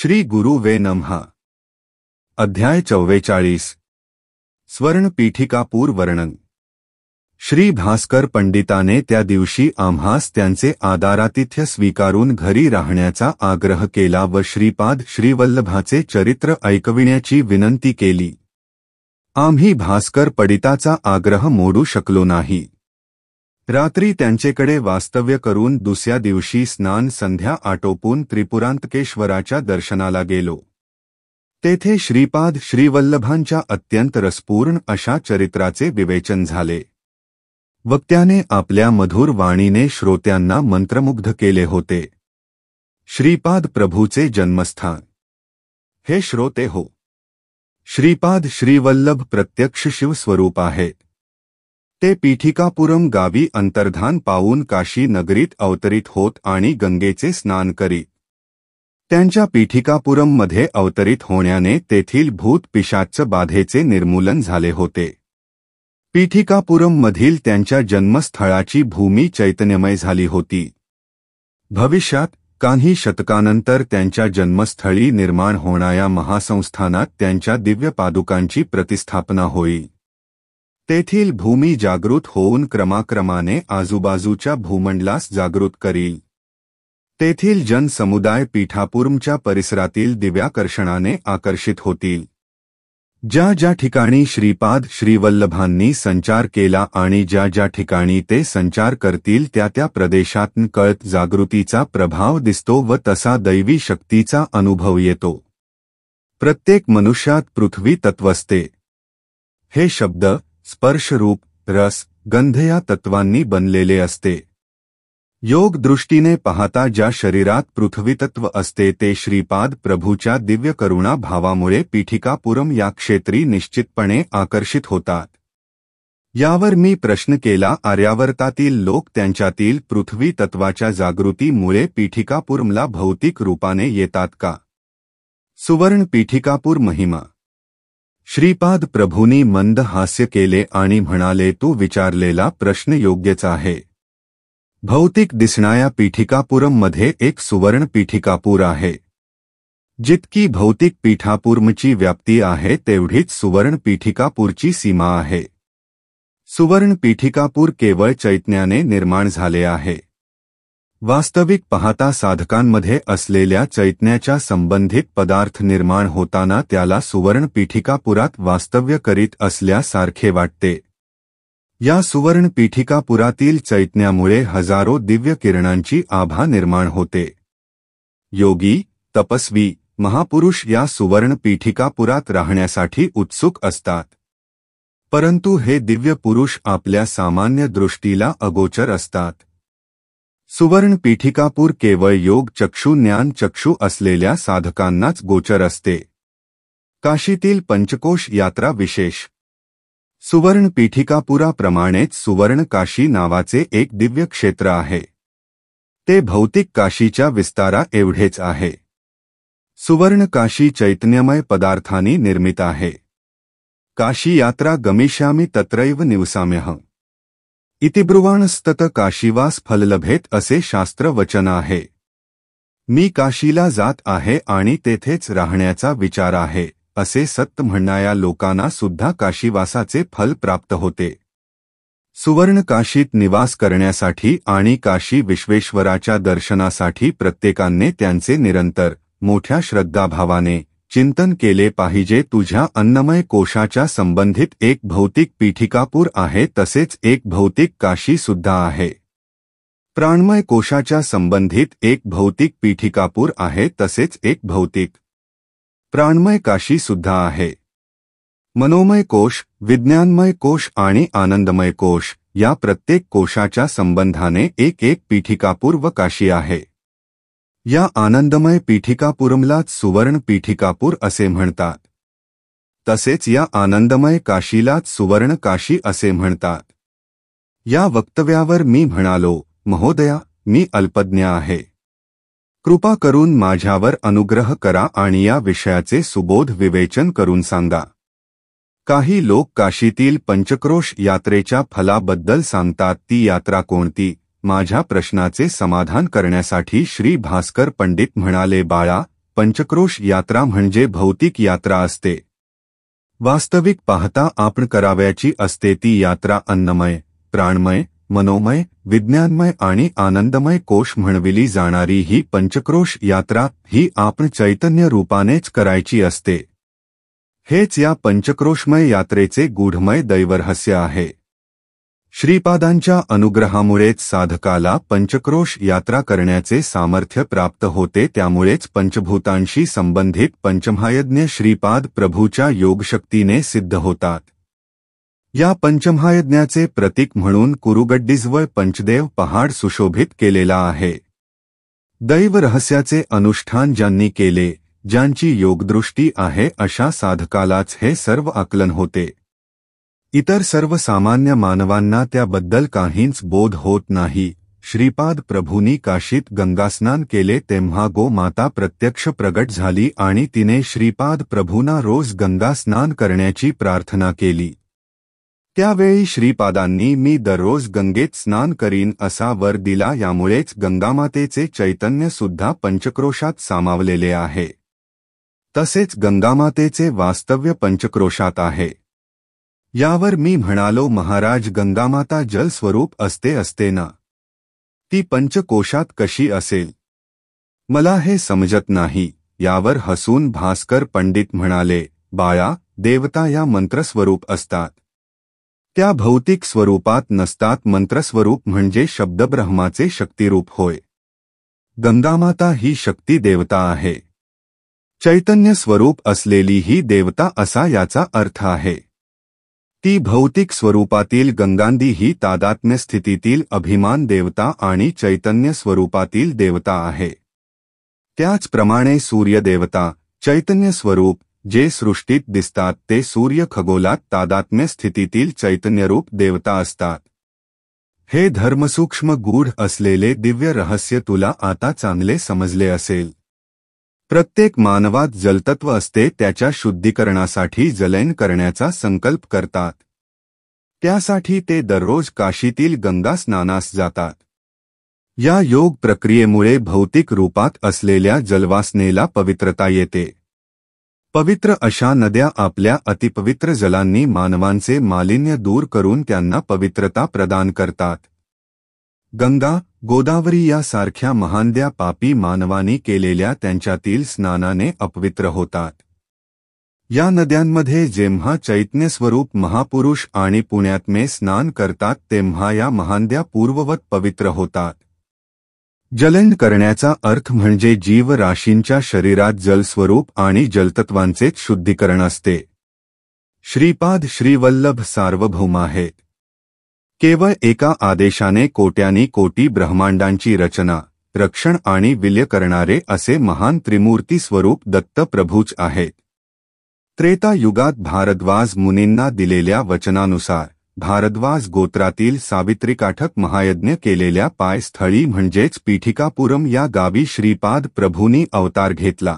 श्री गुरु वे नमः। अध्याय 44। स्वर्ण पीठिकापूर वर्णन। श्री भास्कर पंडिताने त्या दिवशी आम्हास त्यांचे आदरातिथ्य स्वीकारून घरी राहण्याचा आग्रह केला व श्रीपाद श्रीवल्लभाचे चरित्र ऐकविण्याची विनंती केली। आम्ही भास्कर पंडिताचा आग्रह मोडू शकलो नाही। रात्री त्यांचेकडे वास्तव्य करून दुसऱ्या दिवशी स्नान संध्या आटोपून त्रिपुरांतकेश्वराच्या दर्शनाला गेलो। तेथे श्रीपाद श्रीवल्लभांच्या अत्यंत रसपूर्ण अशा चरित्राचे विवेचन झाले। वक्त्याने आपल्या मधुर वाणीने श्रोत्यांना मंत्रमुग्ध केले होते। श्रीपाद प्रभूचे जन्मस्थान। हे श्रोते हो, श्रीपाद श्रीवल्लभ प्रत्यक्ष शिवस्वरूप आहेत। ते पीठिकापुरम गावी अंतर्धान पावून काशी नगरीत अवतरित होत आणि गंगेचे स्नान करीत। त्यांच्या पीठिकापुरम मध्ये अवतरित होण्याने तेथील भूत पिशाच बाधेचे निर्मूलन झाले होते। पीठिकापुरम मधील त्यांच्या जन्मस्थळाची भूमी चैतन्यमय झाली होती। भविष्यात काही शतकानंतर त्यांच्या जन्मस्थळी निर्माण होणाऱ्या महासंस्थानात त्यांच्या दिव्य पादुकांची प्रतिस्थापना होईल। तेथील भूमी जागृत होऊन क्रमाक्रमाने आजूबाजूच्या भूमंडलास जागृत करील। तेथील जनसमुदाय पीठापुरमच्या परिसरातील दिव्याकर्षणाने आकर्षित होतील। ज्या ज्या ठिकाणी श्रीपाद श्रीवल्लभांनी संचार केला आणि ज्या ज्या ठिकाणी ते संचार करतील त्या त्या प्रदेशात कळत जागृतीचा प्रभाव दिसतो व तसा दैवी शक्तीचा अनुभव येतो। प्रत्येक मनुष्यात पृथ्वी तत्वस्ते। हे शब्द स्पर्शरूप रस गंध या तत्वांनी बनलेले असते। योग दृष्टीने पाहता ज्या शरीरात पृथ्वीतत्व असते ते श्रीपाद प्रभूच्या दिव्य करुणा भावामुळे पीठिकापुरम या क्षेत्री निश्चितपणे आकर्षित होतात। यावर मी प्रश्न केला, आर्यावर्तातील लोक त्यांच्यातील पृथ्वी तत्वाच्या जागृतीमुळे पीठिकापुरमला भौतिक रूपाने येतात का? सुवर्ण पीठिकापूर महिमा। श्रीपाद प्रभूंनी मंद हास्य केले आणि म्हणाले, तू विचारलेला प्रश्न योग्यच आहे। भौतिक दिसणाऱ्या पीठिकापुरम मध्ये एक सुवर्ण पीठिकापूर आहे। जितकी भौतिक पीठापुरमची व्याप्ती आहे तेवढीच सुवर्ण पीठिकापूरची सीमा आहे। सुवर्ण पीठिकापूर केवळ चैतन्याने निर्माण झाले आहे। वास्तविक पाहता साधकांमध्ये असलेल्या चैतन्याच्या संबंधित पदार्थ निर्माण होताना त्याला सुवर्ण पीठिकापुरात वास्तव्य करीत असल्यासारखे वाटते। या सुवर्ण पीठिकापुरातील चैतन्यामुळे हजारो दिव्य किरणांची आभा निर्माण होते। योगी, तपस्वी, महापुरुष या सुवर्ण पीठिकापुरात राहण्यासाठी उत्सुक असतात। परंतु हे दिव्य पुरुष आपल्या सामान्य दृष्टीला अगोचर असतात। सुवर्ण पीठिकापूर केवळ योग चक्षु ज्ञान चक्षु असलेल्या साधकांनाच गोचर असते। काशीतील पंचकोश यात्रा विशेष। सुवर्ण पीठिकापुराप्रमाणेच सुवर्ण काशी नावाचे एक दिव्य क्षेत्र आहे। ते भौतिक काशीच्या विस्तारा एवढेच आहे। सुवर्ण काशी चैतन्यमय पदार्थांनी निर्मित आहे। काशी यात्रा गमिष्यामि तत्रैव निवसाम्यहम् इति ब्रुवाणस्तत काशीवास फल लभेत असे शास्त्र वचन आहे। मी काशीला जात आहे आणि तेथेच राहण्याचा विचार आहे असे सत्य म्हणणाऱ्या लोकांना सुद्धा काशीवासाचे फल प्राप्त होते। सुवर्ण काशीत निवास करण्यासाठी आणि काशी विश्वेश्वराच्या दर्शनासाठी प्रत्येकाने त्यांचे निरंतर मोठ्या श्रद्धाभावाने चिंतन केले पाहिजे। तुझ्या अन्नमय कोशाच्या संबंधित एक भौतिक पीठिकापूर आहे तसेच एक भौतिक काशी सुद्धा आहे। प्राणमय कोशाच्या संबंधित एक भौतिक पीठिकापूर आहे तसेच एक भौतिक प्राणमय काशी सुद्धा आहे। मनोमय कोश, विज्ञानमय कोश आणि आनंदमय कोश या प्रत्येक कोशाच्या संबंधाने एक एक पीठिकापूर व काशी आहे। या आनंदमय पीठिकापुरमलाच सुवर्ण पीठिकापूर असे म्हणतात। तसेच या आनंदमय काशीलाच सुवर्ण काशी असे म्हणतात। या वक्तव्यावर मी म्हणालो, महोदया, मी अल्पज्ञ आहे। कृपा करून माझ्यावर अनुग्रह करा आणि या विषयाचे सुबोध विवेचन करून सांगा। काही लोक काशीतील पंचक्रोश यात्रेच्या फलाबद्दल सांगतात, ती यात्रा कोणती? माझ्या प्रश्नाचे समाधान करण्यासाठी श्री भास्कर पंडित म्हणाले, बाळा, पंचक्रोश यात्रा म्हणजे भौतिक यात्रा असते. वास्तविक पाहता आपण करावयाची असते ती यात्रा अन्नमय, प्राणमय, मनोमय, विज्ञानमय आणि आनंदमय कोश म्हणविली जाणारी ही पंचक्रोश यात्रा ही आपण चैतन्य रूपानेच करायची असते. हेच या पंचक्रोशमय यात्रेचे गूढमय दैवरहस्य आहे. श्रीपादांच्या अनुग्रहामुळेच साधकाला पंचक्रोश यात्रा करण्याचे सामर्थ्य प्राप्त होते. त्यामुळेच पंचभूतांशी संबंधित पंचमहायज्ञ श्रीपाद प्रभूच्या योगशक्तीने सिद्ध होतात. या पंचमहायज्ञाचे प्रतीक म्हणून कुरुगड्डीजवळ पंचदेव पहाड सुशोभित केलेला आहे. दैव रहस्याचे अनुष्ठान ज्यांनी केले, ज्यांची योगदृष्टी आहे अशा साधकालाच हे सर्व आकलन होते. इतर सर्वसामान्य मानवांना त्याबद्दल काहीच बोध होत नाही. श्रीपाद प्रभूंनी काशीत गंगास्नान केले तेव्हा गो माता प्रत्यक्ष प्रगट झाली आणि तिने श्रीपाद प्रभूंना रोज गंगा स्नान करण्याची प्रार्थना केली. त्यावेळी श्रीपादांनी मी दररोज गंगेत स्नान करीन असा वर दिला. यामुळेच गंगामातेचे चैतन्य सुद्धा पंचक्रोशात सामावलेले आहे. तसेच गंगामातेचे वास्तव्य पंचक्रोशात आहे. यावर मी म्हणालो, महाराज, गंगामाता जलस्वरूप असते ना, ती पंचकोशात कशी असेल? मला हे समजत नाही. यावर हसून भास्कर पंडित म्हणाले, बाळा, देवता या मंत्रस्वरूप असतात. त्या भौतिक स्वरूपात नसतात. मंत्रस्वरूप म्हणजे शब्दब्रह्माचे शक्तिरूप होय. गंगामाता ही शक्ती देवता आहे. चैतन्य स्वरूप असलेली ही देवता असा याचा अर्थ आहे. ती भौतिक स्वरूपातील गंगांदी ही तादात्म्य स्थितीतील अभिमान देवता आणि चैतन्य स्वरूपातील देवता आहे. त्याचप्रमाणे सूर्यदेवता, चैतन्य स्वरूप, जे सृष्टीत दिसतात ते सूर्य खगोलात तादात्म्य स्थितीतील चैतन्यरूप देवता असतात. हे धर्मसूक्ष्म गूढ असलेले दिव्य रहस्य तुला आता चांगले समजले असेल. प्रत्येक मानवात जलतत्व असते. त्याच्या शुद्धीकरणासाठी जलयन करण्याचा संकल्प करतात. त्यासाठी ते दररोज काशीतील गंगा स्नानास जातात. या योग प्रक्रियेमुळे भौतिक रूपात असलेल्या जलवासनेला पवित्रता येते. पवित्र अशा नद्या आपल्या अतिपवित्र जलांनी मानवांचे मालिन्य दूर करून त्यांना पवित्रता प्रदान करतात. गंगा, गोदावरी यासारख्या महानद्या पापी मानवांनी केलेल्या त्यांच्यातील स्नानाने अपवित्र होतात. या नद्यांमध्ये जेव्हा चैतन्यस्वरूप महापुरुष आणि पुण्यात्मे स्नान करतात तेव्हा या महानद्या पूर्ववत पवित्र होतात. जलयन करण्याचा अर्थ म्हणजे जीवराशींच्या शरीरात जलस्वरूप आणि जलतत्वांचेच शुद्धीकरण असते. श्रीपाद श्रीवल्लभ सार्वभौम आहेत. केवळ एका आदेशाने कोट्यानी कोटी ब्रह्मांडांची रचना, रक्षण आणि विलय करणारे असे महान त्रिमूर्ती स्वरूप दत्त प्रभूच आहेत. त्रेता युगात भारद्वाज मुनींना दिलेल्या वचनानुसार भारद्वाज गोत्रातील सावित्रीकाठक महायज्ञ केलेल्या पायस्थळी म्हणजेच पीठिकापुरम या गावी श्रीपाद प्रभूंनी अवतार घेतला.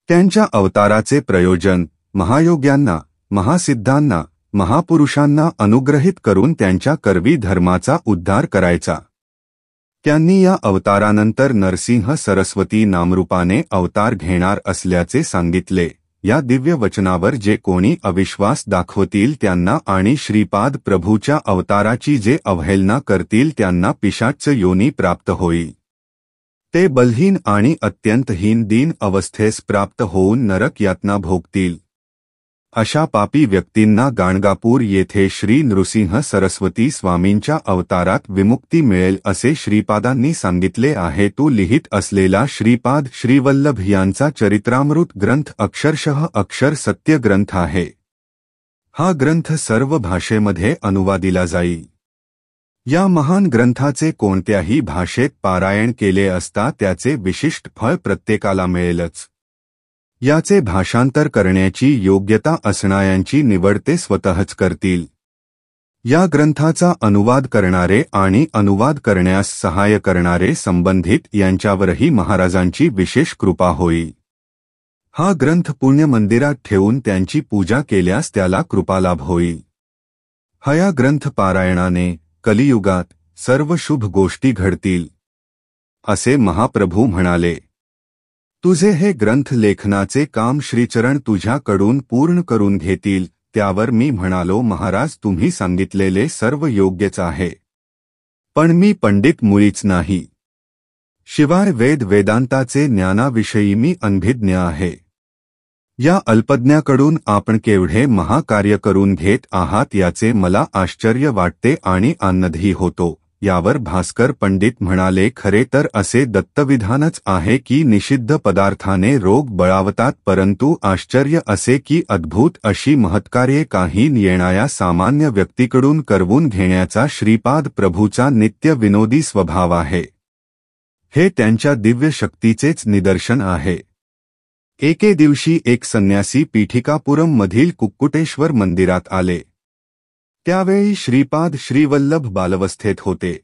त्यांच्या अवताराचे प्रयोजन महायोग्यांना, महासिद्धांना, महापुरुषांना अनुग्रहित करून त्यांच्या करवी धर्माचा उद्धार करायचा. त्यांनी या अवतारानंतर नरसिंह सरस्वती नामरूपाने अवतार घेणार असल्याचे सांगितले. या दिव्य वचनावर जे कोणी अविश्वास दाखवतील त्यांना आणि श्रीपाद प्रभूच्या अवताराची जे अवहेलना करतील त्यांना पिशाच्च योनी प्राप्त होईल. ते बलहीन आणि अत्यंत हीन दीन अवस्थेस प्राप्त होऊन नरक यातना भोगतील. अशा पापी व्यक्तींना गाणगापूर येथे श्री नृसिंह सरस्वती स्वामींच्या अवतारात विमुक्ती मिळेल असे श्रीपादांनी सांगितले आहे. तो लिहित असलेला श्रीपाद श्रीवल्लभ यांचा चरित्रामृत ग्रंथ अक्षरशः अक्षर सत्य ग्रंथ आहे. हा ग्रंथ सर्व भाषेमध्ये अनुवादिला जाईल. या महान ग्रंथाचे कोणत्याही भाषेत पारायण केले असता त्याचे विशिष्ट फळ प्रत्येकाला मिळेलच. याचे भाषांतर करण्याची योग्यता असणाऱ्यांची निवड ते स्वतःच करतील. या ग्रंथाचा अनुवाद करणारे आणि अनुवाद करण्यास सहाय्य करणारे संबंधित यांच्यावरही महाराजांची विशेष कृपा होईल. हा ग्रंथ पुण्य मंदिरात ठेवून त्यांची पूजा केल्यास त्याला कृपालाभ होईल. हया ग्रंथ पारायणाने कलियुगात सर्व शुभ गोष्टी घडतील असे महाप्रभू म्हणाले. तुझे हे ग्रंथ लेखनाचे काम श्रीचरण तुझ्याकडून पूर्ण करून घेतील. त्यावर मी म्हणालो, महाराज, तुम्ही सांगितलेले सर्व योग्यच आहे, पण मी पंडित मुळीच नाही. शिवाय वेदांताचे ज्ञानाविषयी मी अनभिज्ञ आहे. या अल्पज्ञाकडून आपण केवढे महाकार्य करून घेत आहात याचे मला आश्चर्य वाटते आणि आनंदही होतो. यावर भास्कर पंडित म्हणाले, खरे तर असे दत्तविधानच आहे की निषिद्ध पदार्थाने रोग बळावतात, परंतु आश्चर्य असे की अद्भुत अशी महत्कार्ये काही येणाऱ्या सामान्य व्यक्तीकडून करवून घेण्याचा श्रीपाद प्रभूचा नित्य विनोदी स्वभाव आहे. हे त्यांच्या दिव्य शक्तीचेच निदर्शन आहे. एके दिवशी एक संन्यासी पीठिकापुरम मधील कुक्कुटेश्वर मंदिरात आले. त्यावेळी श्रीपाद श्रीवल्लभ बालवस्थेत होते.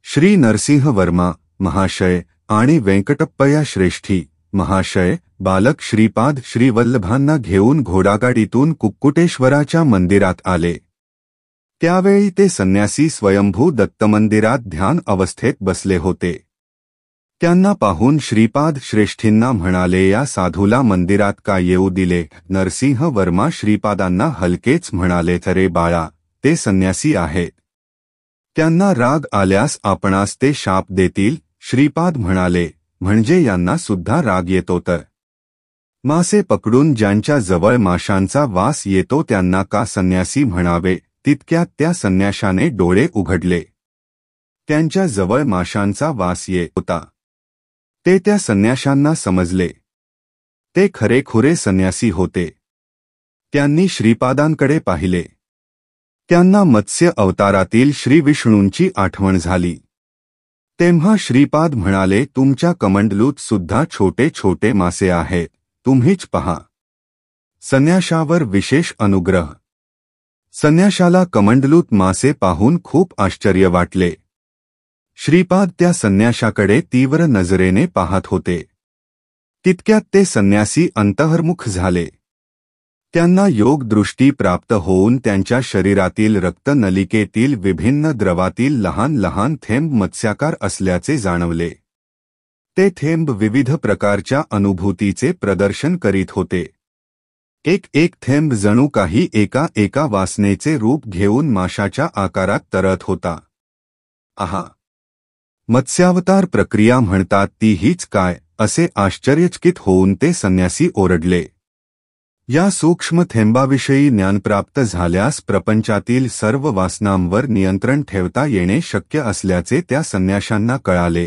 श्री नरसिंह वर्मा महाशय आणि व्यंकटप्पया श्रेष्ठी महाशय बालक श्रीपाद श्रीवल्लभांना घेऊन घोडागाडीतून कुक्कुटेश्वराच्या मंदिरात आले. त्यावेळी ते संन्यासी स्वयंभू दत्तमंदिरात ध्यान अवस्थेत बसले होते. त्यांना पाहून श्रीपाद श्रेष्ठींना म्हणाले, या साधूला मंदिरात का येऊ दिले? नरसिंह वर्मा श्रीपादांना हलकेच म्हणाले, अरे बाळा, ते संन्यासी आहेत, त्यांना राग आल्यास आपणास ते शाप देतील. श्रीपाद म्हणाले, म्हणजे यांना सुद्धा राग येतो तर? मासे पकडून ज्यांच्या जवळ माशांचा वास येतो त्यांना का संन्यासी म्हणावे? तितक्यात त्या संन्याशाने डोळे उघडले. त्यांच्या जवळ माशांचा वास येत होता. ते त्या संन्याशांना समजले. ते खरेखुरे संन्यासी होते. त्यांनी श्रीपादांकडे पाहिले. त्यांना मत्स्य अवतारातील श्री विष्णूंची आठवण झाली. तेव्हा श्रीपाद म्हणाले, तुमच्या कमंडलूत सुद्धा छोटे छोटे मासे आहेत, तुम्हीच पहा. संन्याशावर विशेष अनुग्रह. संन्याशाला कमंडलूत मासे पाहून खूप आश्चर्य वाटले. श्रीपाद त्या संन्याशाकडे तीव्र नजरेने पाहत होते. तितक्यात ते संन्यासी अंतर्मुख झाले. त्यांना योग दृष्टी प्राप्त होऊन त्यांच्या शरीरातील रक्तनलिकेतील विभिन्न द्रवातील लहान लहान थेंब मत्स्याकार असल्याचे जाणवले. ते थेंब विविध प्रकारच्या अनुभूतीचे प्रदर्शन करीत होते. एक एक थेंब जणू काही एका एका वासनेचे रूप घेऊन माशाच्या आकारात तरत होता. आहा, मत्स्यावतार प्रक्रिया म्हणतात ती हीच काय, असे आश्चर्यचकित होऊन ते संन्यासी ओरडले. या सूक्ष्म थेंबाविषयी ज्ञान प्राप्त झाल्यास प्रपंचातील सर्व वासनांवर नियंत्रण ठेवता येणे शक्य असल्याचे त्या संन्याशांना कळाले.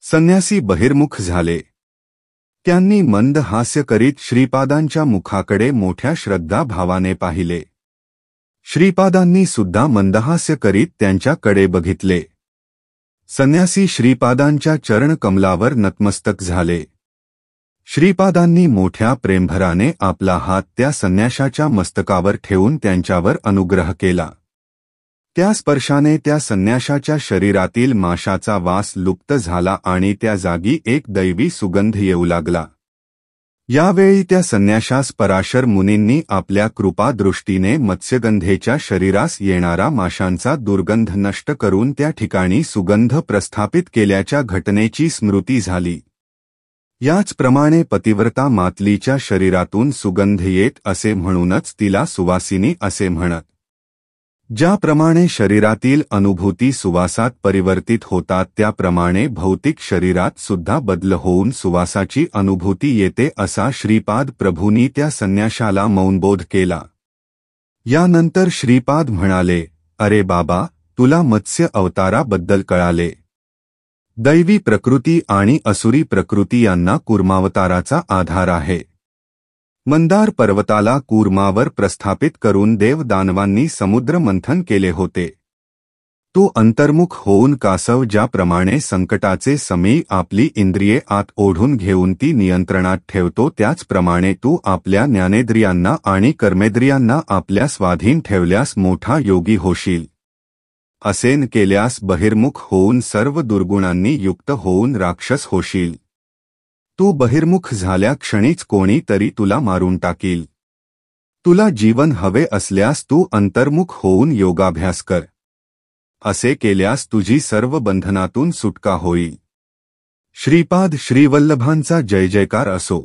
संन्यासी बहिर्मुख झाले. त्यांनी मंद हास्य करीत श्रीपादांच्या मुखाकडे मोठ्या श्रद्धाभावाने पाहिले. श्रीपादांनी सुद्धा मंदहास्य करीत त्यांच्याकडे बघितले. संन्यासी श्रीपादांच्या चरणकमलावर नतमस्तक झाले. श्रीपादांनी मोठ्या प्रेमभराने आपला हात त्या संन्याशाच्या मस्तकावर ठेवून त्यांच्यावर अनुग्रह केला. त्या स्पर्शाने त्या संन्याशाच्या शरीरातील माशाचा वास लुप्त झाला आणि त्या जागी एक दैवी सुगंध येऊ लागला. यावेळी त्या संन्याशास पराशर मुनींनी आपल्या कृपादृष्टीने मत्स्यगंधेच्या शरीरास येणारा माशांचा दुर्गंध नष्ट करून त्या ठिकाणी सुगंध प्रस्थापित केल्याच्या घटनेची स्मृती झाली. याचप्रमाणे पतिव्रता मातलीच्या शरीरातून सुगंध येत असे म्हणूनच तिला सुवासिनी असे म्हणत. ज्याप्रमाणे शरीरातील अनुभूती सुवासात परिवर्तित होतात त्याप्रमाणे भौतिक शरीरात सुद्धा बदल होऊन सुवासाची अनुभूती येते असा श्रीपाद प्रभूंनी त्या संन्याशाला मौनबोध केला. यानंतर श्रीपाद म्हणाले, अरे बाबा, तुला मत्स्य अवताराबद्दल कळाले. दैवी प्रकृती आणि असुरी प्रकृती यांना कूर्मावताराचा आधार आहे. मंदार पर्वताला कूर्मावर प्रस्थापित करून देवदानवांनी समुद्र मंथन केले होते. तो अंतर्मुख होऊन कासव ज्याप्रमाणे संकटाचे समी आपली इंद्रिये आत ओढून घेऊन ती नियंत्रणात ठेवतो त्याचप्रमाणे तू आपल्या ज्ञानेंद्रियांना आणि कर्मेंद्रियांना आपल्या स्वाधीन ठेवल्यास मोठा योगी होशील. असे न केल्यास बहिर्मुख होऊन सर्व दुर्गुणांनी युक्त होऊन राक्षस होशील. तू बहिर्मुख झाल्या क्षणीच कोणी तरी तुला मारून टाकील. तुला जीवन हवे असल्यास तू अंतर्मुख होऊन योगाभ्यास कर. असे केल्यास तुझी सर्व बंधनातून सुटका होईल. श्रीपाद श्रीवल्लभांचा जय जयकार असो.